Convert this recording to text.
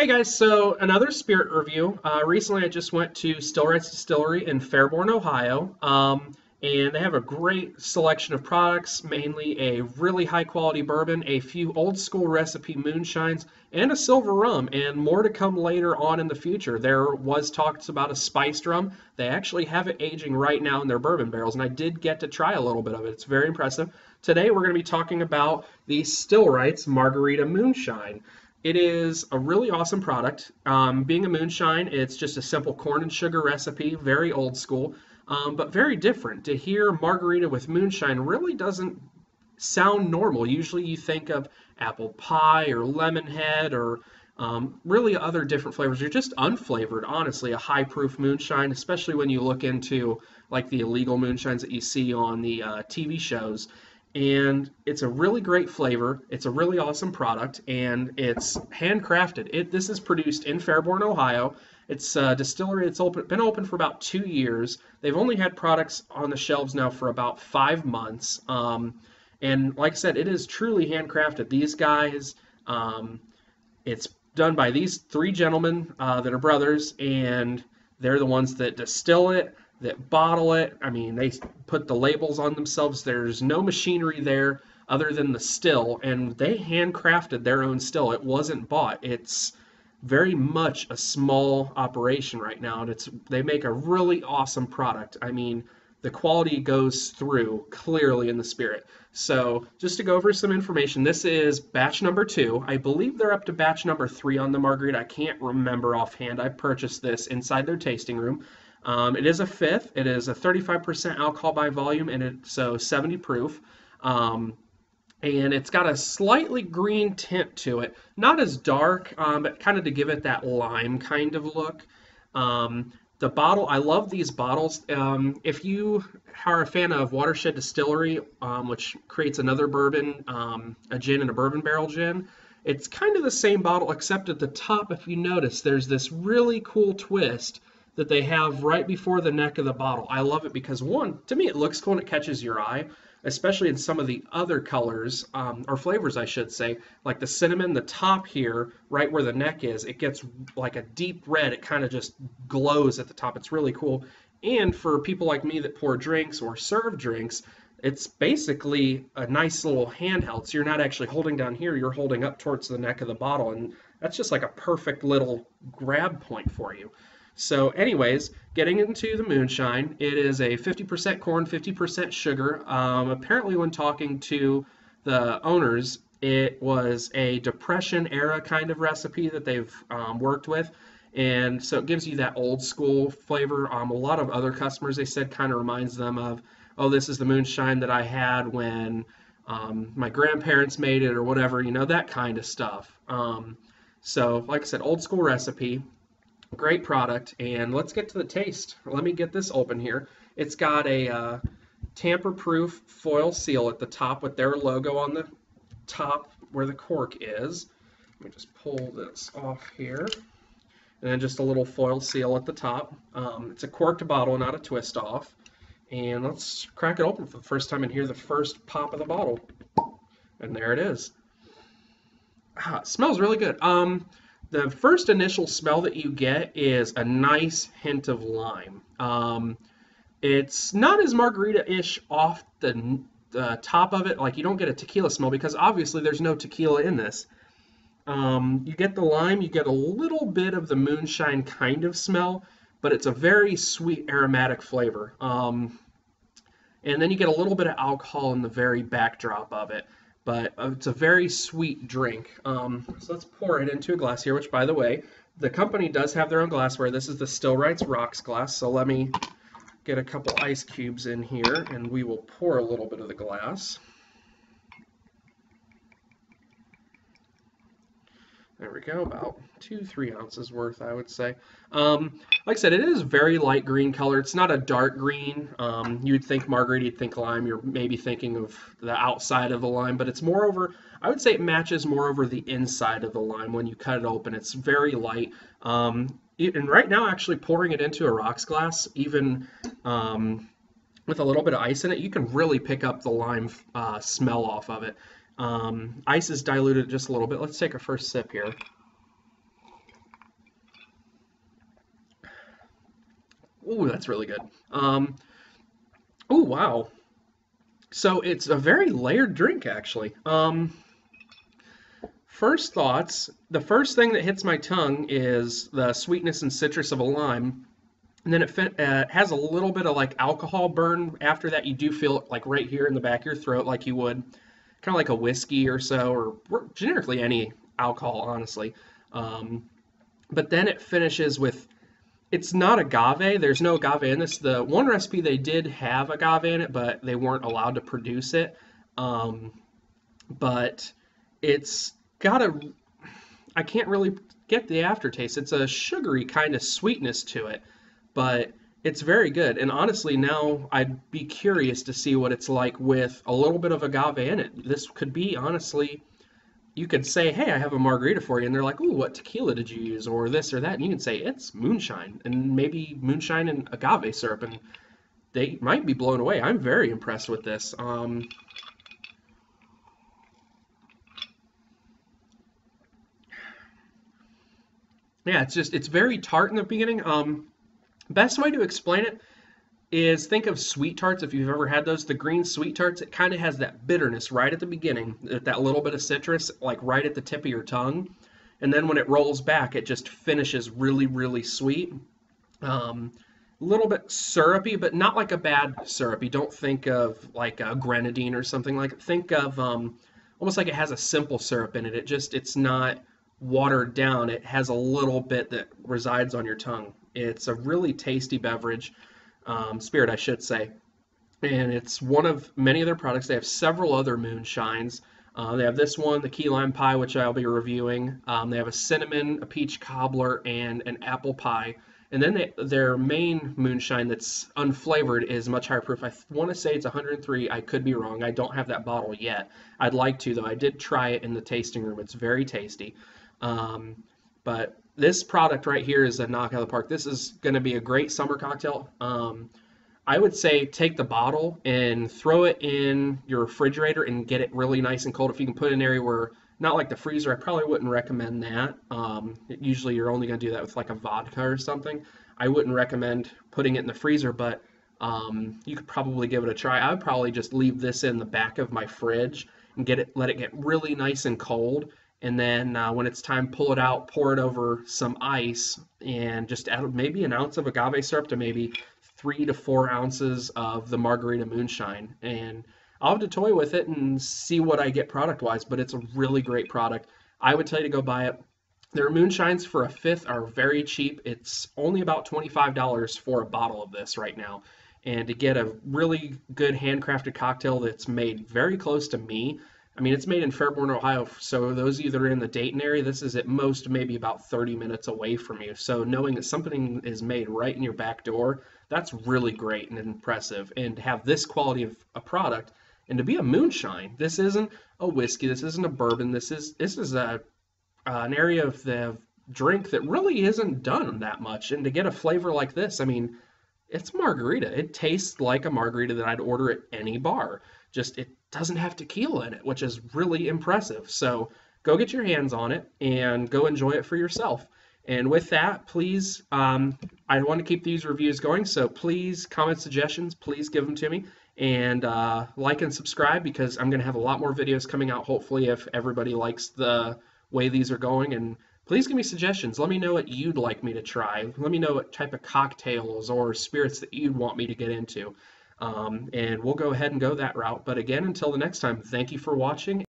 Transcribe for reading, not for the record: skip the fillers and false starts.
Hey guys, so another spirit review. Recently I just went to Stillwrights Distillery in Fairborn, Ohio, and they have a great selection of products, mainly a really high quality bourbon, a few old school recipe moonshines, and a silver rum, and more to come later on in the future. There was talks about a spiced rum. They actually have it aging right now in their bourbon barrels, and I did get to try a little bit of it. It's very impressive. Today we're going to be talking about the Stillwrights Margarita Moonshine. It is a really awesome product. Being a moonshine, it's just a simple corn and sugar recipe, very old school, but very different. To hear margarita with moonshine really doesn't sound normal. Usually you think of apple pie or lemon head or really other different flavors. They're just unflavored, honestly, a high proof moonshine, especially when you look into like the illegal moonshines that you see on the TV shows. And it's a really great flavor. It's a really awesome product, and it's handcrafted. This is produced in Fairborn, Ohio. It's a distillery that's been open for about 2 years. They've only had products on the shelves now for about 5 months. And like I said, it is truly handcrafted. These guys, it's done by these three gentlemen that are brothers, and they're the ones that distill it, that bottle it. I mean, they put the labels on themselves. There's no machinery there other than the still, and they handcrafted their own still. It wasn't bought. It's very much a small operation right now, and they make a really awesome product. I mean, the quality goes through clearly in the spirit. So just to go over some information, this is batch number 2. I believe they're up to batch number 3 on the Margarita. I can't remember offhand. I purchased this inside their tasting room. It is a fifth. It is a 35% alcohol by volume, and it's so 70 proof. And it's got a slightly green tint to it. Not as dark, but kind of to give it that lime kind of look. The bottle, I love these bottles. If you are a fan of Watershed Distillery, which creates another bourbon, a gin and a bourbon barrel gin, it's kind of the same bottle, except at the top, if you notice, there's this really cool twist that they have right before the neck of the bottle. I love it because, one, to me it looks cool and it catches your eye, especially in some of the other colors, or flavors I should say, like the cinnamon, the top here, right where the neck is, it gets like a deep red. It kind of just glows at the top. It's really cool. And for people like me that pour drinks or serve drinks, it's basically a nice little handheld. So you're not actually holding down here, you're holding up towards the neck of the bottle, and that's just like a perfect little grab point for you. So anyways, getting into the moonshine, it is a 50% corn, 50% sugar. Apparently when talking to the owners, it was a Depression era kind of recipe that they've worked with. And so it gives you that old school flavor. A lot of other customers, they said, kind of reminds them of, oh, this is the moonshine that I had when my grandparents made it or whatever, that kind of stuff. So like I said, old school recipe. Great product, and let's get to the taste. Let me get this open here. It's got a tamper-proof foil seal at the top with their logo on the top where the cork is. Let me just pull this off here. And then just a little foil seal at the top. It's a corked bottle, not a twist off. And let's crack it open for the first time and hear the first pop of the bottle. And there it is. It smells really good. The first initial smell that you get is a nice hint of lime. It's not as margarita-ish off the top of it. Like, you don't get a tequila smell because obviously there's no tequila in this. You get the lime, you get a little bit of the moonshine kind of smell, but it's a very sweet aromatic flavor. And then you get a little bit of alcohol in the very backdrop of it. But it's a very sweet drink. So let's pour it into a glass here, which, by the way, the company does have their own glassware. This is the Stillwrights Rocks glass. So let me get a couple ice cubes in here, and we will pour a little bit of the glass. There we go, about 2-3 ounces worth, I would say. Like I said, it is very light green color. It's not a dark green. You'd think margarita, you'd think lime. You're maybe thinking of the outside of the lime, but it's more over, I would say it matches more over the inside of the lime when you cut it open. It's very light. And right now, actually pouring it into a rocks glass, even with a little bit of ice in it, you can really pick up the lime smell off of it. Ice is diluted just a little bit. Let's take a first sip here. Ooh, that's really good. Oh wow. So it's a very layered drink, actually. First thoughts. The first thing that hits my tongue is the sweetness and citrus of a lime, and then it has a little bit of like alcohol burn. After that, you do feel it like right here in the back of your throat, like you would kind of like a whiskey or so, or generically any alcohol, honestly. Um, but then it finishes with it's not agave. There's no agave in this. The one recipe they did have agave in it, but they weren't allowed to produce it. Um, but it's got a I can't really get the aftertaste. It's a sugary kind of sweetness to it, but it's very good. And honestly, now I'd be curious to see what it's like with a little bit of agave in it. This could be, honestly, you could say, "Hey, I have a margarita for you," and they're like, "Ooh, what tequila did you use?" or this or that, and you can say it's moonshine, and maybe moonshine and agave syrup, and they might be blown away. I'm very impressed with this. Yeah, it's very tart in the beginning. Best way to explain it is think of sweet tarts if you've ever had those. The green sweet tarts, it kind of has that bitterness right at the beginning, that little bit of citrus, like right at the tip of your tongue. And then when it rolls back, it just finishes really, really sweet. A little bit syrupy, but not like a bad syrupy. Don't think of like a grenadine or something like it. Think of almost like it has a simple syrup in it. It's not watered down. It has a little bit that resides on your tongue. It's a really tasty beverage, spirit, I should say, and it's one of many of their products. They have several other moonshines. They have this one, the key lime pie, which I'll be reviewing. They have a cinnamon, a peach cobbler, and an apple pie. And then their main moonshine that's unflavored is much higher proof. I want to say it's 103. I could be wrong. I don't have that bottle yet. I'd like to, though. I did try it in the tasting room. It's very tasty. Um, but this product right here is a knock out of the park. This is going to be a great summer cocktail. I would say take the bottle and throw it in your refrigerator and get it really nice and cold. If you can put it in an area where, not like the freezer, I probably wouldn't recommend that. Usually you're only going to do that with like a vodka or something. I wouldn't recommend putting it in the freezer, but you could probably give it a try. I would probably just leave this in the back of my fridge and let it get really nice and cold. And then when it's time, pull it out, pour it over some ice, and just add maybe an ounce of agave syrup to maybe 3 to 4 ounces of the Margarita Moonshine, and I'll have to toy with it and see what I get product wise. But it's a really great product. I would tell you to go buy it. Their moonshines for a fifth are very cheap. It's only about $25 for a bottle of this right now. And to get a really good handcrafted cocktail that's made very close to me, I mean, it's made in Fairborn, Ohio. So those either in the Dayton area, this is at most maybe about 30 minutes away from you. So knowing that something is made right in your back door, that's really great and impressive. And to have this quality of a product, and to be a moonshine, this isn't a whiskey, this isn't a bourbon, this is an area of the drink that really isn't done that much. And to get a flavor like this, I mean, it's margarita. It tastes like a margarita that I'd order at any bar. Just it doesn't have tequila in it, which is really impressive. So go get your hands on it and go enjoy it for yourself. And with that, please, I want to keep these reviews going. So please comment suggestions. Please give them to me. And like and subscribe because I'm going to have a lot more videos coming out, hopefully, if everybody likes the way these are going. And please give me suggestions. Let me know what you'd like me to try. Let me know what type of cocktails or spirits that you'd want me to get into. And we'll go ahead and go that route. But again, until the next time, thank you for watching.